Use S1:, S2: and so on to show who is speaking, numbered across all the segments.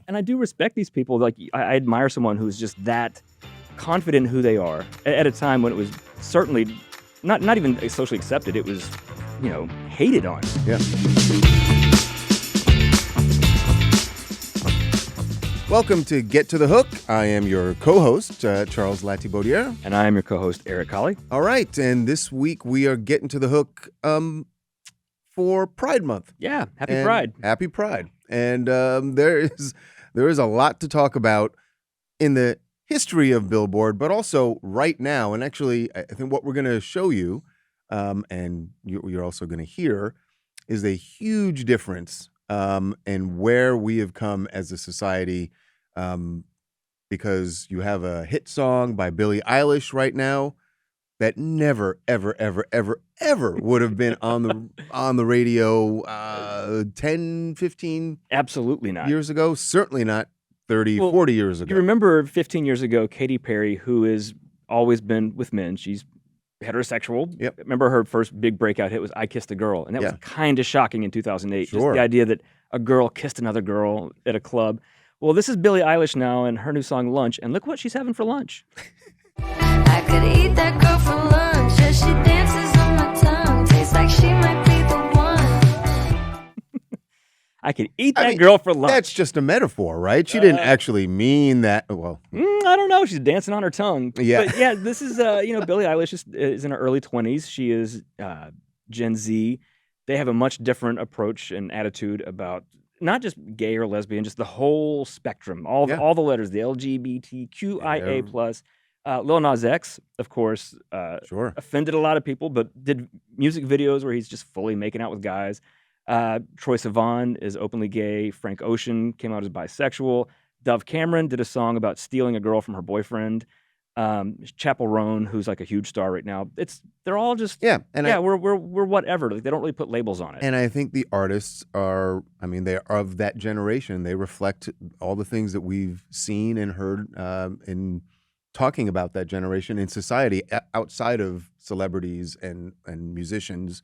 S1: And I do respect these people. Like, I admire someone who's just that confident in who they are at a time when it was certainly not even socially accepted. It was, hated on.
S2: Yeah. Welcome to Get to the Hook. I am your co-host, Charles Latibeaudiere.
S1: And I am your co-host, Eric Colley.
S2: All right, and this week we are getting to the hook for Pride Month.
S1: Yeah, happy Pride.
S2: Happy Pride. And there is a lot to talk about in the history of Billboard, but also right now. And actually, I think what we're going to show you, and you're also going to hear, is a huge difference in where we have come as a society, because you have a hit song by Billie Eilish right now that never, ever, ever, ever, ever would have been on the radio 10, 15
S1: Absolutely not.
S2: years ago. Certainly not 30, 40 years ago.
S1: You remember 15 years ago, Katy Perry, who has always been with men, she's heterosexual.
S2: Yep.
S1: Remember her first big breakout hit was I Kissed a Girl. And that was kind of shocking in 2008.
S2: Sure.
S1: Just the idea that a girl kissed another girl at a club. Well, this is Billie Eilish now and her new song Lunch. And look what she's having for lunch.
S3: I could eat that girl for lunch as she dances on my tongue. Tastes like she might be the one.
S1: I could eat that girl for lunch.
S2: That's just a metaphor, right? She didn't actually mean that. Well,
S1: I don't know. She's dancing on her tongue.
S2: Yeah.
S1: But yeah, this is, Billie Eilish is in her early 20s. She is Gen Z. They have a much different approach and attitude about not just gay or lesbian, just the whole spectrum, all the letters, the LGBTQIA plus. Lil Nas X, of course, offended a lot of people, but did music videos where he's just fully making out with guys. Troye Sivan is openly gay. Frank Ocean came out as bisexual. Dove Cameron did a song about stealing a girl from her boyfriend. Chappell Roan, who's like a huge star right now. They're all just we're whatever. Like, they don't really put labels on it.
S2: And I think the artists are, they are of that generation. They reflect all the things that we've seen and heard in talking about that generation in society outside of celebrities and musicians.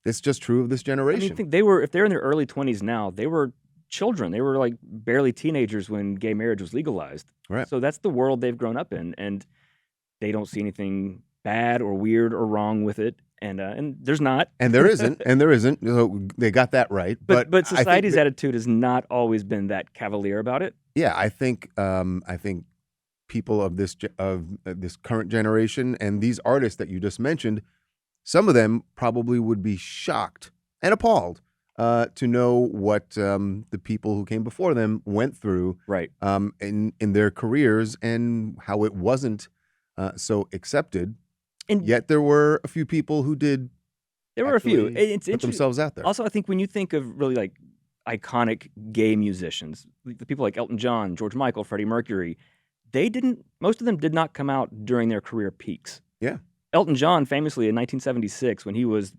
S2: It's just true of this generation.
S1: I think if they're in their early 20s now, they were children. They were like barely teenagers when gay marriage was legalized.
S2: Right.
S1: So that's the world they've grown up in, and they don't see anything bad or weird or wrong with it. And there's not.
S2: And there isn't. So they got that right.
S1: But society's attitude has not always been that cavalier about it.
S2: Yeah, I think people of this current generation and these artists that you just mentioned, some of them probably would be shocked and appalled to know what the people who came before them went through,
S1: right?
S2: In their careers, and how it wasn't so accepted. And yet there were a few people who did.
S1: There were a few. It's
S2: put themselves out there.
S1: Also, I think when you think of really like iconic gay musicians, the people like Elton John, George Michael, Freddie Mercury, most of them did not come out during their career peaks.
S2: Yeah.
S1: Elton John famously in 1976, when he was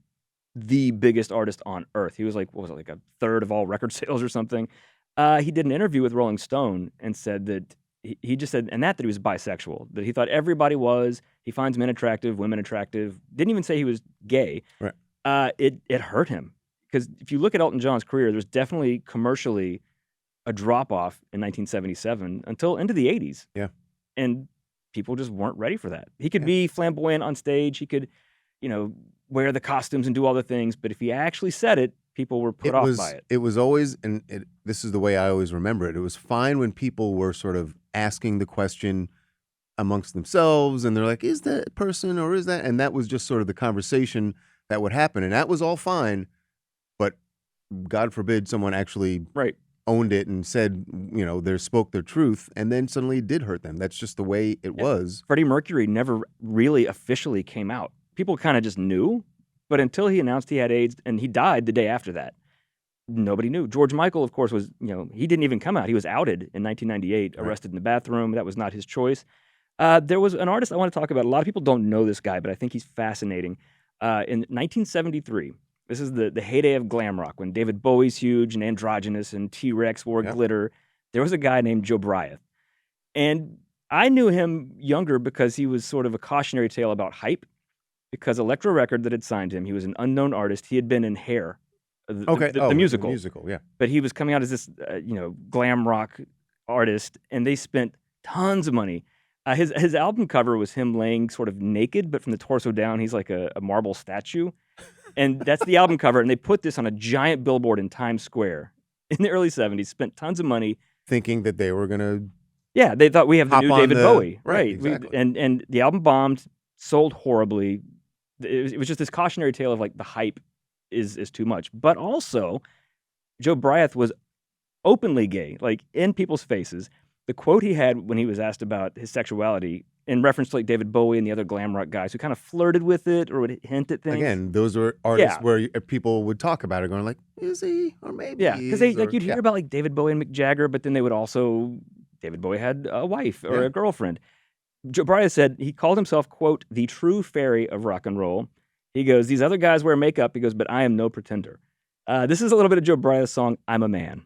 S1: the biggest artist on earth, he was like, what was it, like a third of all record sales or something. He did an interview with Rolling Stone and said that he just said, that he was bisexual, that he thought everybody was. He finds men attractive, women attractive. Didn't even say he was gay.
S2: Right.
S1: It hurt him, because if you look at Elton John's career, there's definitely commercially a drop-off in 1977 until into the 80s.
S2: Yeah.
S1: And people just weren't ready for that. He could be flamboyant on stage. He could, wear the costumes and do all the things. But if he actually said it, people were put off by it.
S2: It was always, and this is the way I always remember it, it was fine when people were sort of asking the question amongst themselves, and they're like, is that person or is that? And that was just sort of the conversation that would happen. And that was all fine. But God forbid someone actually owned it and said, spoke their truth, and then suddenly it did hurt them. That's just the way it was.
S1: Freddie Mercury never really officially came out. People kind of just knew, but until he announced he had AIDS and he died the day after that, nobody knew. George Michael, of course, was, he didn't even come out. He was outed in 1998, arrested in the bathroom. That was not his choice. There was an artist I want to talk about. A lot of people don't know this guy, but I think he's fascinating. In 1973, this is the heyday of glam rock, when David Bowie's huge and androgynous and T-Rex wore glitter. There was a guy named Joe Bryant. And I knew him younger because he was sort of a cautionary tale about hype, because Elektra Record that had signed him, he was an unknown artist. He had been in Hair,
S2: Okay.
S1: the musical.
S2: The musical, yeah.
S1: But he was coming out as this, glam rock artist, and they spent tons of money. His album cover was him laying sort of naked, but from the torso down, he's like a marble statue. And that's the album cover, and they put this on a giant billboard in Times Square in the early 70s, spent tons of money.
S2: Thinking that they were going to...
S1: Yeah, they thought we have the
S2: Hop
S1: new
S2: on
S1: David
S2: the-
S1: Bowie.
S2: right, exactly.
S1: And the album bombed, sold horribly. It was just this cautionary tale of like the hype is too much. But also, Joe Bryant was openly gay, like in people's faces. The quote he had when he was asked about his sexuality in reference to like David Bowie and the other glam rock guys who kind of flirted with it or would hint at things.
S2: Again, those were artists
S1: Yeah.
S2: where people would talk about it going like, is he? Or maybe
S1: Yeah,
S2: he
S1: because
S2: is,
S1: like
S2: or-
S1: you'd hear about like David Bowie and Mick Jagger, but then they would also, David Bowie had a wife or
S2: Yeah.
S1: a girlfriend. Joe Bryant said he called himself, quote, the true fairy of rock and roll. He goes, these other guys wear makeup. He goes, but I am no pretender. This is a little bit of Joe Bryant's song, I'm a Man.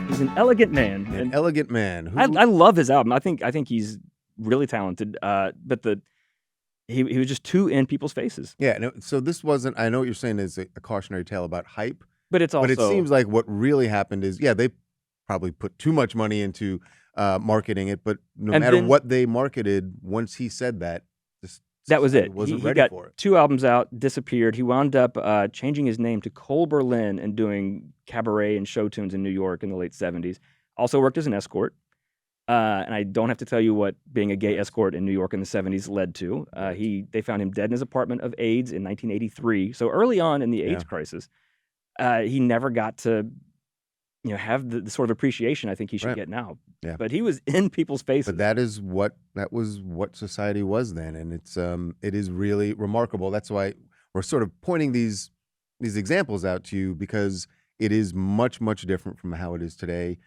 S1: He's an elegant man.
S2: An
S1: And
S2: elegant man. Who,
S1: I love his album. I think he's really talented. But he was just too in people's faces.
S2: yeah, no, so this wasn't, I know what you're saying is a cautionary tale about hype,
S1: But it's also
S2: but it seems like what really happened is, yeah, they probably put too much money into marketing it, but no
S1: And
S2: matter
S1: then-
S2: what they marketed, once he said that, just
S1: that was
S2: society
S1: it.
S2: wasn't
S1: He
S2: ready
S1: got
S2: for it.
S1: 2 albums out, disappeared. He wound up changing his name to Cole Berlin and doing cabaret and show tunes in New York in the late 70s. Also worked as an escort. And I don't have to tell you what being a gay escort in New York in the 70s led to. They found him dead in his apartment of AIDS in 1983. So early on in the AIDS crisis, he never got to have the sort of appreciation I think he should
S2: Right.
S1: get now.
S2: Yeah.
S1: But he was in people's faces.
S2: But that was what society was then, and it is really remarkable. That's why we're sort of pointing these examples out to you, because it is much different from how it is today,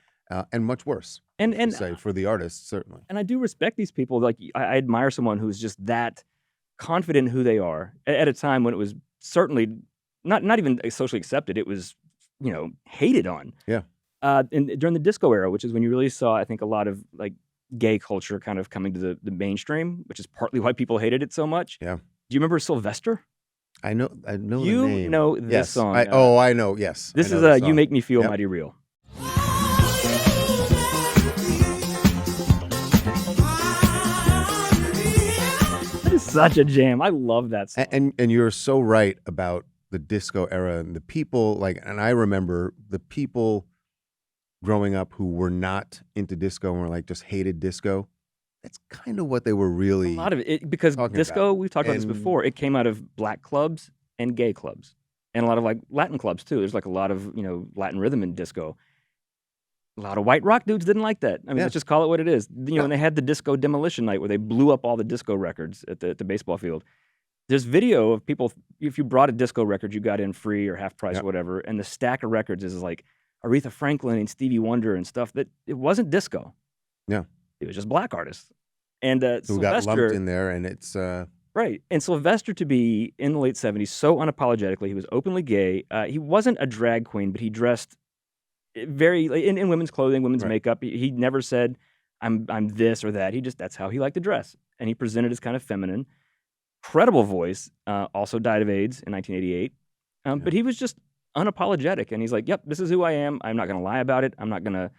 S2: and much worse.
S1: and
S2: to say, for the artists, certainly.
S1: And I do respect these people. Like I admire someone who's just that confident in who they are at a time when it was certainly not even socially accepted. It was hated on.
S2: Yeah.
S1: And during the disco era, which is when you really saw, I think, a lot of like gay culture kind of coming to the mainstream, which is partly why people hated it so much.
S2: Yeah.
S1: Do you remember Sylvester?
S2: I know the
S1: You
S2: name.
S1: know this
S2: Yes.
S1: song.
S2: I know. Yes.
S1: This
S2: I
S1: is
S2: know the
S1: You
S2: song.
S1: Make Me Feel
S2: Yep.
S1: Mighty Real. That is such a jam. I love that song.
S2: And you're so right about the disco era and the people, and I remember the people growing up who were not into disco and were like just hated disco. That's kind of what they were really.
S1: A lot of it, because
S2: talking
S1: disco,
S2: about.
S1: we've talked about this
S2: And-
S1: before, it came out of black clubs and gay clubs. And a lot of like Latin clubs too. There's like a lot of, Latin rhythm in disco. A lot of white rock dudes didn't like that. I mean,
S2: Yeah.
S1: let's just call it what it is. And they had the disco demolition night where they blew up all the disco records at the baseball field. There's video of people, if you brought a disco record, you got in free or half price
S2: Yep.
S1: or whatever. And the stack of records is like Aretha Franklin and Stevie Wonder and stuff that it wasn't disco.
S2: Yeah.
S1: It was just black artists. And
S2: who got
S1: Sylvester,
S2: lumped in there, and it's
S1: right. And Sylvester, to be in the late 70s so unapologetically, he was openly gay. He wasn't a drag queen, but he dressed very in women's clothing, women's
S2: Right.
S1: makeup. He never said, I'm this or that. That's how he liked to dress. And he presented as kind of feminine. Incredible voice. Also died of AIDS in 1988. But he was just unapologetic. And he's like, yep, this is who I am. I'm not going to lie about it. I'm not going to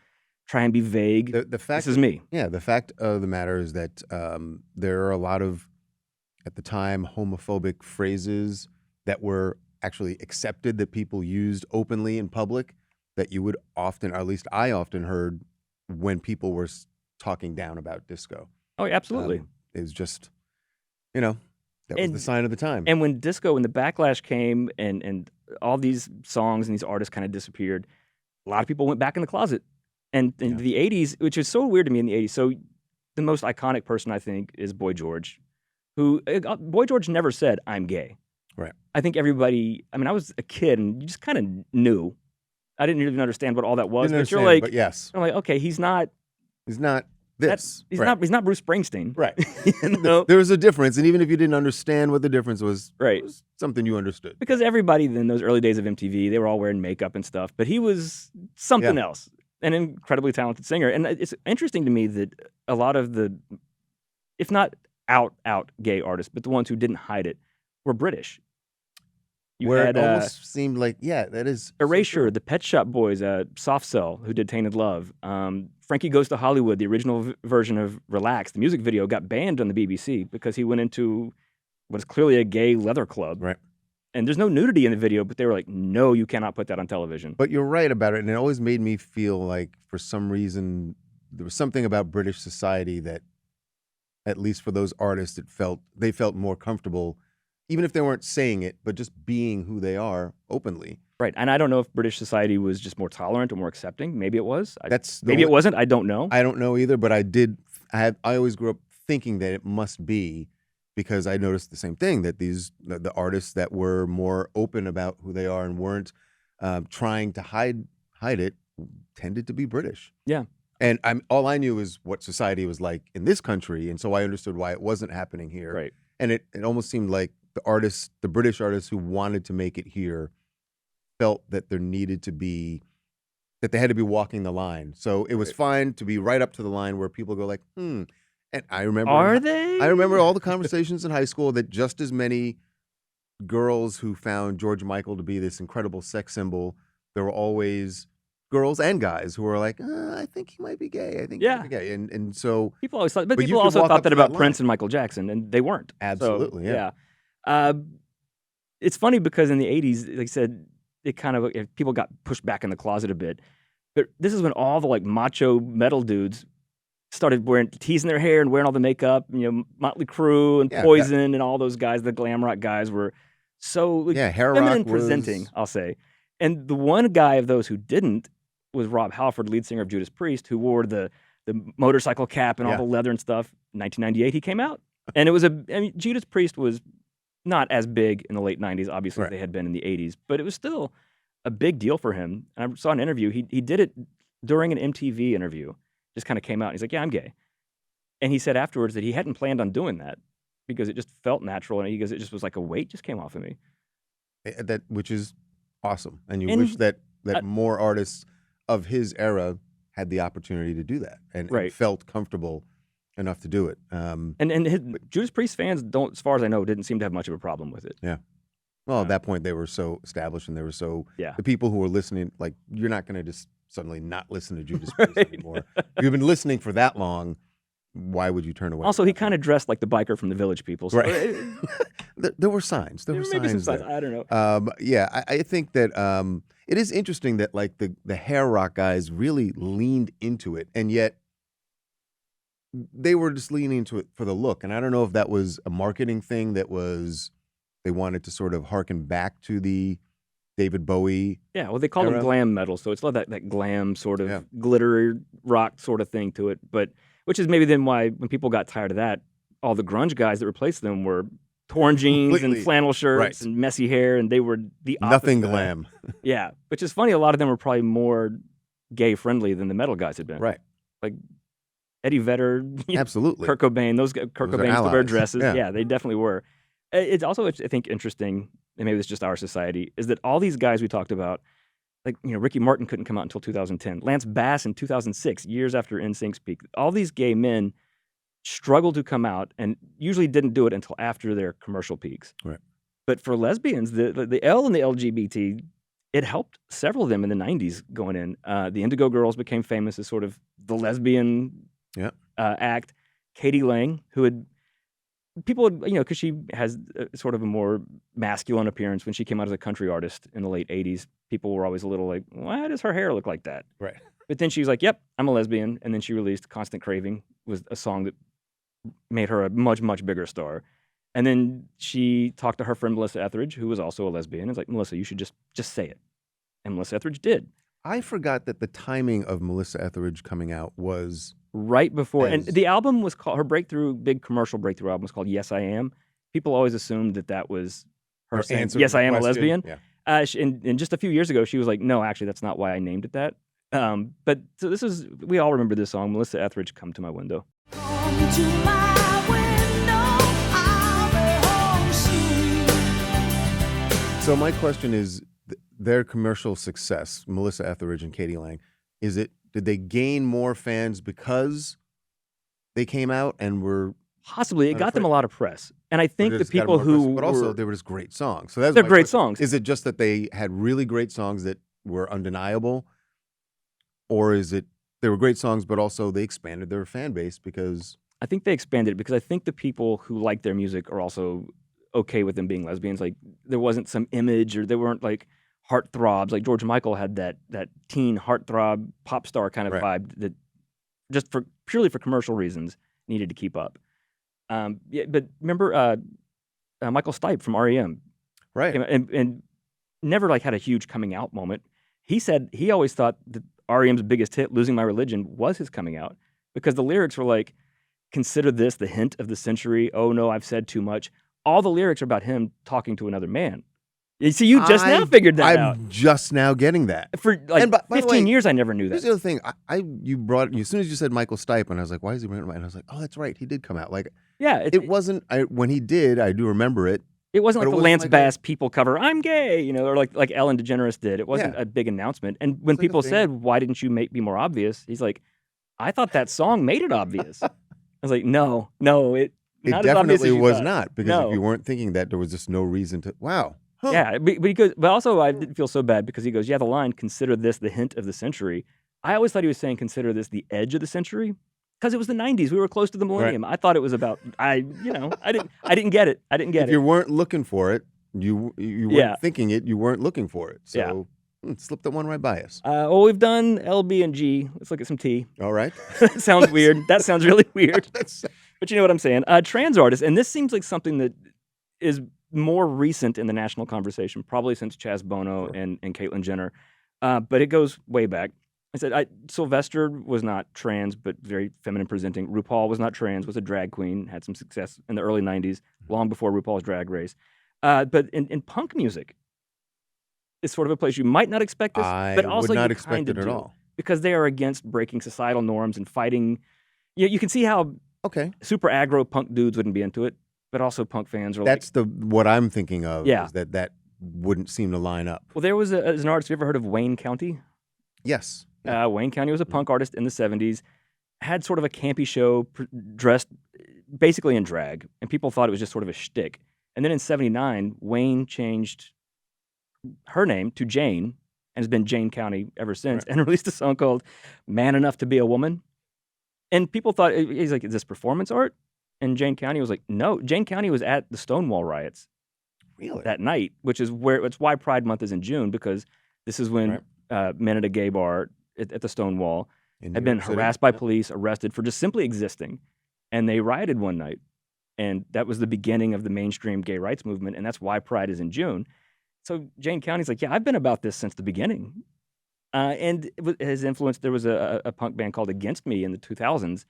S1: try and be vague.
S2: the fact.
S1: This is me.
S2: Yeah, the fact of the matter is that there are a lot of, at the time, homophobic phrases that were actually accepted, that people used openly in public, that you would often, or at least I often heard, when people were talking down about disco.
S1: Oh, yeah, absolutely.
S2: It was just, that was
S1: And-
S2: the sign of the time.
S1: And when disco, when the backlash came and all these songs and these artists kind of disappeared, a lot of people went back in the closet. And in
S2: Yeah.
S1: the 80s, which is so weird to me in the 80s, so the most iconic person, I think, is Boy George, who, Boy George never said, I'm gay.
S2: Right.
S1: I think everybody, I was a kid and you just kind of knew. I didn't even understand what all that was,
S2: Didn't
S1: but you're
S2: understand,
S1: like,
S2: but yes,
S1: I'm like, okay, he's not
S2: he's not this.
S1: he's
S2: Right.
S1: not Bruce Springsteen.
S2: Right.
S1: You know?
S2: There was a difference, and even if you didn't understand what the difference was,
S1: Right.
S2: it was something you understood.
S1: Because everybody in those early days of MTV, they were all wearing makeup and stuff, but he was something else, an incredibly talented singer. And it's interesting to me that a lot of the, if not out gay artists, but the ones who didn't hide it were British. You
S2: Where
S1: had
S2: it almost seemed like, that is so
S1: Erasure,
S2: true.
S1: the Pet Shop Boys, Soft Cell, who did Tainted Love. Frankie Goes to Hollywood, the original version of Relax, the music video, got banned on the BBC because he went into what is clearly a gay leather club.
S2: Right.
S1: And there's no nudity in the video, but they were like, no, you cannot put that on television.
S2: But you're right about it, and it always made me feel like, for some reason, there was something about British society that, at least for those artists, they felt more comfortable, even if they weren't saying it, but just being who they are openly.
S1: Right. And I don't know if British society was just more tolerant or more accepting. Maybe it was.
S2: Maybe
S1: it wasn't. I don't know.
S2: I don't know either, but I always grew up thinking that it must be, because I noticed the same thing, that the artists that were more open about who they are and weren't trying to hide it tended to be British.
S1: Yeah.
S2: And all I knew is what society was like in this country, and so I understood why it wasn't happening here.
S1: Right.
S2: And it almost seemed like the British artists who wanted to make it here felt that that they had to be walking the line. So it was fine to be right up to the line where people go like, And I remember I remember all the conversations in high school that just as many girls who found George Michael to be this incredible sex symbol, there were always girls and guys who were like, I think he might be gay. I think he might be gay. And so
S1: people always thought, but
S2: you
S1: people
S2: could
S1: also
S2: walk
S1: thought
S2: up
S1: that
S2: to
S1: about
S2: that
S1: Prince
S2: line.
S1: and Michael Jackson, and they weren't.
S2: Absolutely,
S1: So,
S2: yeah.
S1: It's funny because in the 80s, like I said, it kind of people got pushed back in the closet a bit. But this is when all the like macho metal dudes started teasing their hair and wearing all the makeup. Motley Crue and Poison and all those guys, the glam rock guys, were so
S2: hair
S1: feminine
S2: rock
S1: presenting,
S2: was...
S1: I'll say. And the one guy of those who didn't was Rob Halford, lead singer of Judas Priest, who wore the motorcycle cap and all the leather and stuff. In 1998, he came out, and it was Judas Priest was not as big in the late 90s, obviously, as they had been in the 80s, but it was still a big deal for him. And I saw an interview. He did it during an MTV interview. Just kind of came out. And he's like, yeah, I'm gay. And he said afterwards that he hadn't planned on doing that because it just felt natural. And he goes, it just was like a weight just came off of me.
S2: Which is awesome. And you wish that more artists of his era had the opportunity to do that and felt comfortable enough to do it.
S1: Judas Priest fans don't, as far as I know, didn't seem to have much of a problem with it.
S2: Yeah. Well, at that point, they were so established and they were so...
S1: Yeah.
S2: The people who were listening, like, you're not going to just suddenly not listen to Judas Priest anymore. If you've been listening for that long, why would you turn away?
S1: Also, he kind of dressed like the biker from the Village People. So
S2: there were signs. There were
S1: maybe
S2: signs
S1: some
S2: there.
S1: I don't know.
S2: I think that it is interesting that like the hair rock guys really leaned into it, and yet they were just leaning into it for the look. And I don't know if that was a marketing thing they wanted to sort of harken back to the David Bowie.
S1: Yeah, well, they call it glam metal, so it's a lot that glam sort of glitter rock sort of thing to it. But which is maybe then why when people got tired of that, all the grunge guys that replaced them were torn jeans and flannel shirts and messy hair, and they were the opposite.
S2: Nothing glam.
S1: Yeah, which is funny. A lot of them were probably more gay friendly than the metal guys had been.
S2: Right.
S1: Like Eddie Vedder,
S2: absolutely.
S1: Kurt Cobain. Kurt Cobain used to wear dresses. Yeah, they definitely were. It's also, I think, interesting, and maybe it's just our society, is that all these guys we talked about, like, Ricky Martin couldn't come out until 2010. Lance Bass in 2006, years after NSYNC's peak. All these gay men struggled to come out and usually didn't do it until after their commercial peaks.
S2: Right.
S1: But for lesbians, the L in the LGBT, it helped several of them in the 90s going in. The Indigo Girls became famous as sort of the lesbian act. Katie Lang, people would, because she has sort of a more masculine appearance when she came out as a country artist in the late 80s. People were always a little like, why does her hair look like that?
S2: Right.
S1: But then she was like, yep, I'm a lesbian. And then she released Constant Craving, was a song that made her a much, much bigger star. And then she talked to her friend Melissa Etheridge, who was also a lesbian. It's like, Melissa, you should just say it. And Melissa Etheridge did.
S2: I forgot that the timing of Melissa Etheridge coming out was...
S1: right before. And the album was called, her big commercial breakthrough album was called Yes, I Am. People always assumed that was her saying, yes, I am a lesbian.
S2: Yeah.
S1: And just a few years ago, she was like, no, actually, that's not why I named it that. But so we all remember this song, Melissa Etheridge, Come to My Window.
S3: Come to my window, I'll be home soon.
S2: So my question is, their commercial success, Melissa Etheridge and Katie Lang, did they gain more fans because they came out and were
S1: Possibly, it
S2: Not
S1: got them
S2: afraid.
S1: a lot of press, and I
S2: Or
S1: think the
S2: just got
S1: people
S2: more press,
S1: who
S2: but also
S1: were,
S2: they were just great songs. So that's
S1: they're
S2: my
S1: great
S2: question.
S1: songs.
S2: Is it just that they had really great songs that were undeniable, or is it they were great songs, but also they expanded their fan base because
S1: I think they expanded it because I think the people who like their music are also okay with them being lesbians. Like there wasn't some image, or they weren't like heartthrobs. Like George Michael had that teen heartthrob pop star kind of
S2: Right.
S1: vibe that just for purely for commercial reasons needed to keep up. Yeah, but remember Michael Stipe from REM
S2: right?
S1: came out and never like had a huge coming out moment. He said he always thought that REM's biggest hit, "Losing My Religion," was his coming out because the lyrics were like, "Consider this the hint of the century. Oh no, I've said too much." All the lyrics are about him talking to another man. You see, you just now figured that out.
S2: I'm just now getting that.
S1: For like
S2: And by the
S1: 15
S2: way,
S1: years, I never knew
S2: Here's
S1: that.
S2: the other thing. You brought as soon as you said Michael Stipe, and I was like, why is he bringing it up? And I was like, oh, that's right, he did come out. Like
S1: Yeah,
S2: it wasn't. When he did, I do remember it.
S1: it wasn't
S2: but
S1: like
S2: it
S1: the
S2: wasn't
S1: Lance
S2: like
S1: Bass people cover, "I'm gay," or like Ellen DeGeneres did. It wasn't
S2: Yeah.
S1: a big announcement. And when
S2: It's like a
S1: people
S2: thing.
S1: said, "Why didn't you be more obvious?" He's like, "I thought that song made it obvious." I was like, "No,
S2: It
S1: not as obvious as
S2: definitely
S1: you
S2: was
S1: thought."
S2: not because
S1: No.
S2: if you weren't thinking that, there was just no reason to. Wow. Huh.
S1: Yeah, but also I didn't feel so bad because he goes, "Yeah, the line, 'Consider this the hint of the century.'" I always thought he was saying, "Consider this the edge of the century," because it was the 90s. We were close to the millennium. I thought it was about I didn't get it. I didn't get
S2: If
S1: it.
S2: you weren't looking for it, you weren't
S1: Yeah.
S2: thinking it. You weren't looking for it.
S1: Yeah.
S2: So slipped that one right by us.
S1: Well, we've done L, B, and G. Let's look at some T.
S2: All right.
S1: That sounds weird. That sounds really weird.
S2: That's
S1: But you know what I'm saying. Trans artists, and this seems like something that is more recent in the national conversation, probably since Chaz Bono
S2: Sure.
S1: and Caitlyn Jenner. But it goes way back. I said Sylvester was not trans, but very feminine presenting. RuPaul was not trans, was a drag queen, had some success in the early 90s, long before RuPaul's Drag Race. But in punk music, it's sort of a place you might not expect this, but
S2: I
S1: also
S2: would not
S1: you
S2: expect
S1: kinda
S2: it at
S1: do,
S2: all.
S1: because they are against breaking societal norms and fighting. You can see how
S2: Okay.
S1: super aggro punk dudes wouldn't be into it, but also punk fans are
S2: That's what I'm thinking of.
S1: Yeah.
S2: Is that wouldn't seem to line up.
S1: well, there was an artist. Have you ever heard of Wayne County?
S2: Yes. Yeah.
S1: Wayne County was a punk artist in the 70s, had sort of a campy show, dressed basically in drag, and people thought it was just sort of a shtick. And then in 79, Wayne changed her name to Jane and has been Jane County ever since, and released a song called "Man Enough to Be a Woman." And people thought, he's like, "Is this performance art?" And Jane County was like, "No." Jane County was at the Stonewall riots
S2: Really?
S1: that night, which is it's why Pride Month is in June, because this is when men at a gay bar at the Stonewall
S2: In
S1: had
S2: New
S1: been
S2: York City?
S1: harassed by
S2: Yeah.
S1: police, arrested for just simply existing, and they rioted one night, and that was the beginning of the mainstream gay rights movement, and that's why Pride is in June. So Jane County's like, "Yeah, I've been about this since the beginning," and his influence. There was a punk band called Against Me in the 2000s.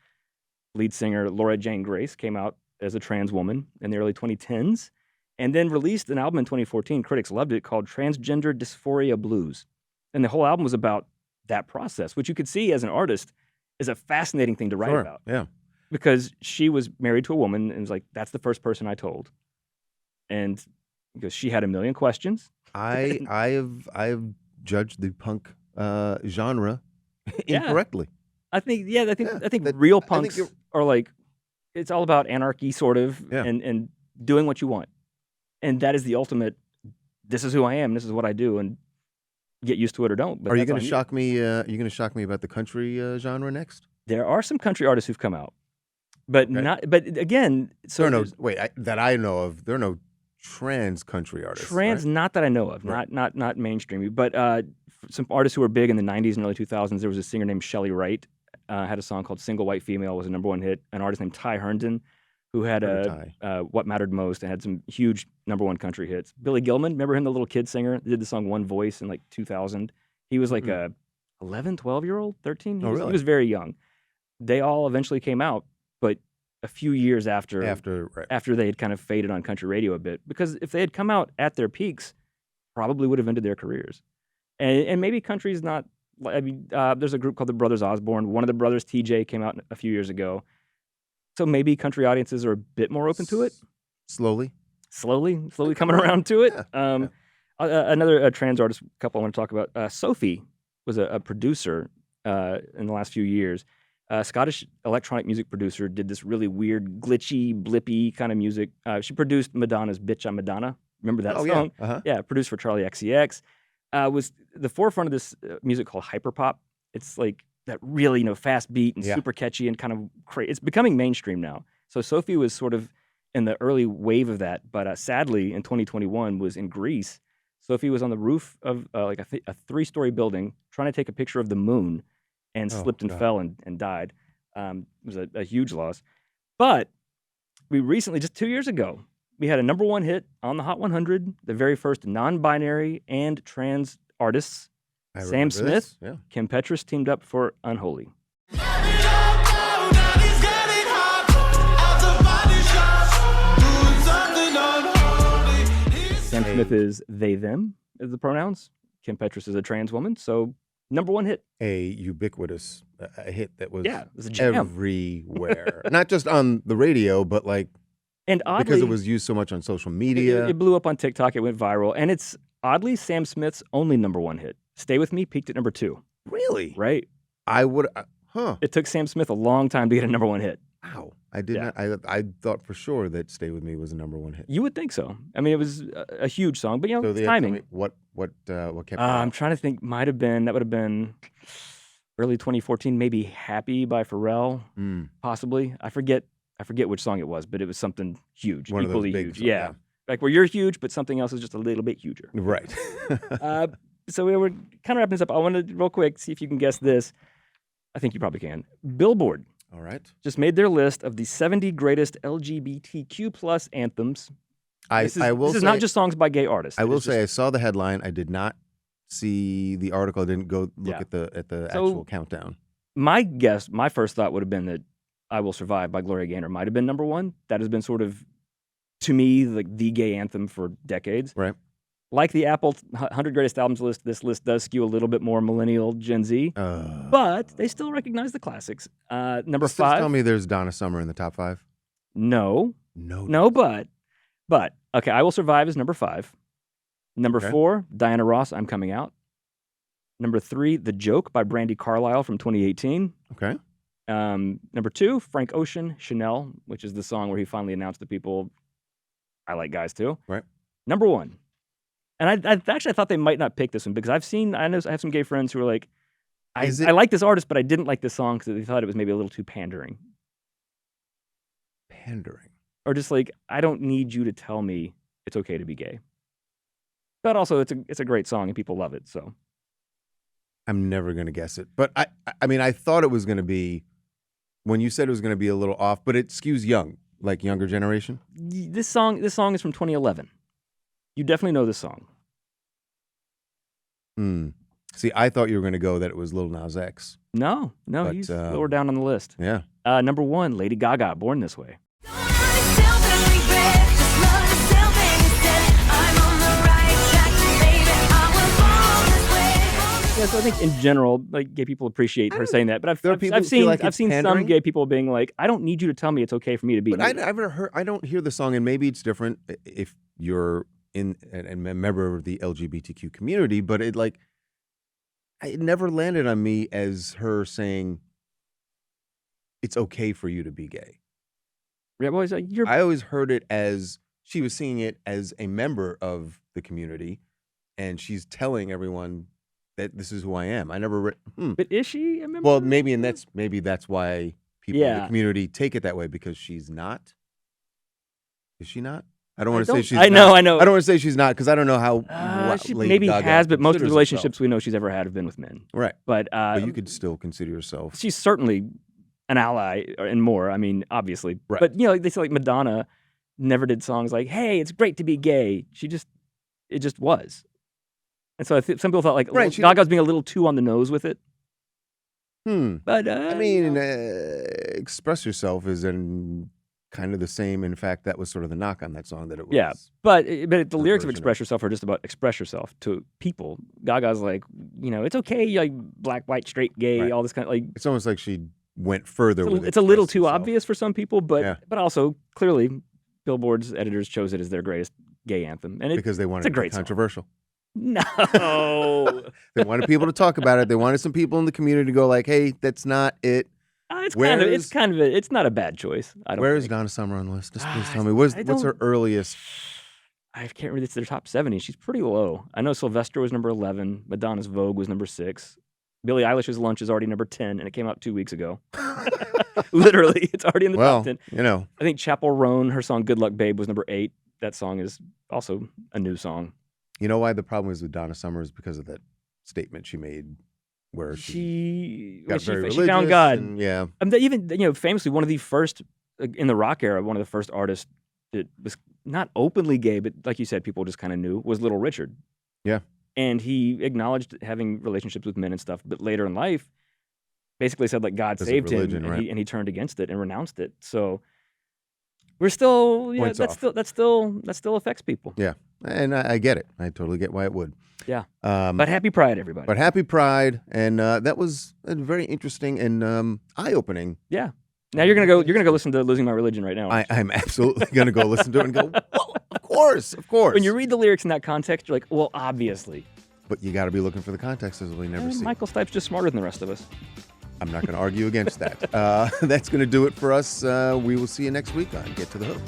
S1: Lead singer Laura Jane Grace came out as a trans woman in the early 2010s, and then released an album in 2014. Critics loved it, called Transgender Dysphoria Blues, and the whole album was about that process, which you could see as an artist is a fascinating thing to write
S2: Sure.
S1: about,
S2: Yeah.
S1: because she was married to a woman and was like, "That's the first person I told," and because she had a million questions.
S2: I have judged the punk genre
S1: Yeah.
S2: incorrectly.
S1: I think
S2: Yeah,
S1: real
S2: I think
S1: punks
S2: you're-
S1: are like, it's all about anarchy, sort of,
S2: Yeah.
S1: and doing what you want, and that is the ultimate. This is who I am. This is what I do, and get used to it or don't. But
S2: Are you
S1: that's
S2: going
S1: on
S2: to shock me? Are you going to shock me about the country genre next?
S1: There are some country artists who've come out, but
S2: Okay.
S1: not. But again, so
S2: There are no
S1: there's
S2: that I know of. There are no trans country artists.
S1: trans,
S2: right?
S1: not that I know of,
S2: Right.
S1: not mainstreamy, but some artists who were big in the 90s and early 2000s. There was a singer named Shelley Wright, had a song called "Single White Female," was a #1 hit. An artist named Ty Herndon, who had
S2: Heard of
S1: "What Mattered Most" and had some huge #1 country hits. Billy Gilman, remember him, the little kid singer, did the song "One Voice" in like 2000. He was like a 11, 12-year-old, 13.
S2: Oh,
S1: He
S2: really?
S1: was very young. They all eventually came out, but a few years after they had kind of faded on country radio a bit, because if they had come out at their peaks, probably would have ended their careers. And maybe country's not. I mean, there's a group called the Brothers Osborne. One of the brothers, TJ, came out a few years ago. So maybe country audiences are a bit more open to it.
S2: Slowly.
S1: Slowly coming around to it.
S2: Yeah.
S1: Another trans artist couple I want to talk about. Sophie was a producer in the last few years. a Scottish electronic music producer, did this really weird, glitchy, blippy kind of music. She produced Madonna's "Bitch I'm Madonna." Remember that
S2: Oh
S1: song?
S2: yeah. Uh-huh.
S1: Yeah, produced for Charlie XCX. Was the forefront of this music called hyperpop. It's like that really, fast beat and
S2: Yeah.
S1: super catchy and kind of crazy. It's becoming mainstream now. So Sophie was sort of in the early wave of that, but sadly in 2021 was in Greece. Sophie was on the roof of like a 3-story building trying to take a picture of the moon and
S2: Oh,
S1: slipped and
S2: God.
S1: fell and died. It was a huge loss. But we recently, just 2 years ago, we had a #1 hit on the Hot 100, the very first non-binary and trans artists.
S2: I
S1: Sam
S2: remember
S1: Smith,
S2: this. Yeah.
S1: Kim Petras teamed up for Unholy. Sam Smith is they, them, is the pronouns. Kim Petras is a trans woman. So, #1 hit.
S2: A ubiquitous a hit that was
S1: Yeah, it was a jam.
S2: everywhere. Not just on the radio, but like
S1: And oddly,
S2: because it was used so much on social
S1: it,
S2: media.
S1: it blew up on TikTok. It went viral. And it's oddly Sam Smith's only #1 hit. Stay With Me peaked at #2.
S2: Really?
S1: Right?
S2: I would.
S1: It took Sam Smith a long time to get a #1 hit.
S2: Wow. I did
S1: Yeah.
S2: not. I thought for sure that "Stay With Me" was a #1 hit.
S1: You would think so. I mean, it was a huge song, but
S2: So
S1: it's
S2: they had to tell
S1: timing.
S2: me what kept it
S1: I'm
S2: out?
S1: trying to think. That would have been early 2014. Maybe "Happy" by Pharrell,
S2: Mm,
S1: possibly. I forget which song it was, but it was something huge,
S2: one of those
S1: equally
S2: big
S1: huge.
S2: songs,
S1: Yeah, like where you're huge, but something else is just a little bit huger.
S2: Right.
S1: So we were kind of wrapping this up. I wanted to real quick see if you can guess this. I think you probably can. Billboard
S2: All right.
S1: just made their list of the 70 greatest LGBTQ plus anthems. This
S2: will
S1: is
S2: say,
S1: not just songs by gay artists.
S2: I
S1: It
S2: will
S1: is
S2: say
S1: just-
S2: I saw the headline. I did not see the article. I didn't go look
S1: Yeah.
S2: at the
S1: So-
S2: actual countdown.
S1: my first thought would have been that "I Will Survive" by Gloria Gaynor might have been #1. That has been sort of, to me, like the gay anthem for decades.
S2: Right.
S1: Like the Apple 100 greatest albums list, this list does skew a little bit more millennial Gen Z,
S2: But
S1: but they still recognize the classics. Number
S2: still
S1: 5,
S2: tell me there's Donna Summer in the top 5.
S1: no,
S2: No.
S1: but okay, "I Will Survive" is number 5. Number
S2: Okay.
S1: 4, Diana Ross, "I'm Coming Out." Number 3, "The Joke" by Brandy Carlisle from 2018.
S2: Okay.
S1: Number 2, Frank Ocean, "Chanel," which is the song where he finally announced to people, "I like guys too."
S2: Right.
S1: Number 1. And I thought they might not pick this one because I have some gay friends who are like, I like this artist, but I didn't like this song because they thought it was maybe a little too pandering.
S2: Pandering.
S1: Or just like, I don't need you to tell me it's okay to be gay. But also, it's a great song and people love it. So
S2: I'm never gonna guess it. But I mean, I thought it was gonna be when you said it was gonna be a little off, but it skews young, like younger generation.
S1: this song is from 2011. You definitely know this song.
S2: Hmm. See, I thought you were gonna go that it was Lil Nas X.
S1: No,
S2: But,
S1: he's lower down on the list.
S2: Yeah.
S1: Number 1, Lady Gaga, "Born This Way." Yeah, so I think in general, like gay people appreciate her saying that, but
S2: There are people who feel like
S1: I've
S2: it's
S1: seen some
S2: pandering?
S1: gay people being like, "I don't need you to tell me it's okay for me to be."
S2: But
S1: me."
S2: I've never heard. I don't hear the song, and maybe it's different if you're in a member of the LGBTQ community. But it never landed on me as her saying it's okay for you to be gay.
S1: Yeah, well, it's like, you're
S2: I always heard it as she was singing it as a member of the community, and she's telling everyone that this is who I am. I never.
S1: but is she a member?
S2: Well, maybe that's why people in the
S1: Yeah.
S2: community take it that way because she's not. Is she not? I don't
S1: I
S2: want to say
S1: don't-
S2: she's.
S1: I know,
S2: not.
S1: I know.
S2: I don't want to say she's not because I don't know how.
S1: She
S2: Lady
S1: maybe
S2: Gaga
S1: has, but most of the
S2: considers
S1: relationships we know she's ever had have been with men.
S2: herself. Right.
S1: But
S2: But you could still consider yourself.
S1: she's certainly an ally and more. I mean, obviously.
S2: Right.
S1: But like they say, like Madonna never did songs like, "Hey, it's great to be gay." It just was. And so I think some people thought like
S2: Right, she
S1: Gaga's being a little too on the nose with it. But
S2: I mean, express yourself is kind of the same. In fact, that was sort of the knock on that song that it was.
S1: Yeah. But the lyrics of
S2: version of
S1: "Express Yourself" are just about express yourself to people. Gaga's like, it's okay, like black, white, straight, gay,
S2: Right.
S1: all this kind of like.
S2: It's almost like she went further with it.
S1: It's a little too obvious for some people, but
S2: Yeah.
S1: but also clearly, Billboard's editors chose it as their greatest gay anthem, and
S2: because they wanted
S1: a
S2: it to be
S1: great song.
S2: controversial.
S1: no.
S2: They wanted people to talk about it. They wanted some people in the community to go like, "Hey, that's not it."
S1: It's not a bad choice. I don't.
S2: Where is
S1: think.
S2: Donna Summer on the list? Just please tell me. What's her earliest?
S1: I can't remember. It's their top 70. She's pretty low. I know Sylvester was number 11. Madonna's Vogue was number 6. Billie Eilish's Lunch is already number 10, and it came out 2 weeks ago. Literally, it's already in the top 10.
S2: I
S1: think Chappell Roan, her song "Good Luck Babe" was number 8. That song is also a new song.
S2: You know why the problem is with Donna Summer is because of that statement she made, where she
S1: found God.
S2: And, yeah,
S1: even famously one of the first in the rock era, one of the first artists that was not openly gay, but like you said, people just kind of knew, was Little Richard.
S2: Yeah.
S1: And he acknowledged having relationships with men and stuff, but later in life, basically said like God saved him, and he turned against it and renounced it. So we're still, that still affects people.
S2: Yeah, and I get it. I totally get why it would.
S1: Yeah. But happy Pride, everybody.
S2: But happy Pride, and that was a very interesting and eye-opening.
S1: Yeah. Now you're gonna go listen to "Losing My Religion" right now.
S2: I'm absolutely gonna go listen to it and go, well, of course.
S1: When you read the lyrics in that context, you're like, well, obviously.
S2: But you got to be looking for the context, as we never see.
S1: Michael Stipe's just smarter than the rest of us.
S2: I'm not going to argue against that. That's going to do it for us. We will see you next week on Get to the Hook.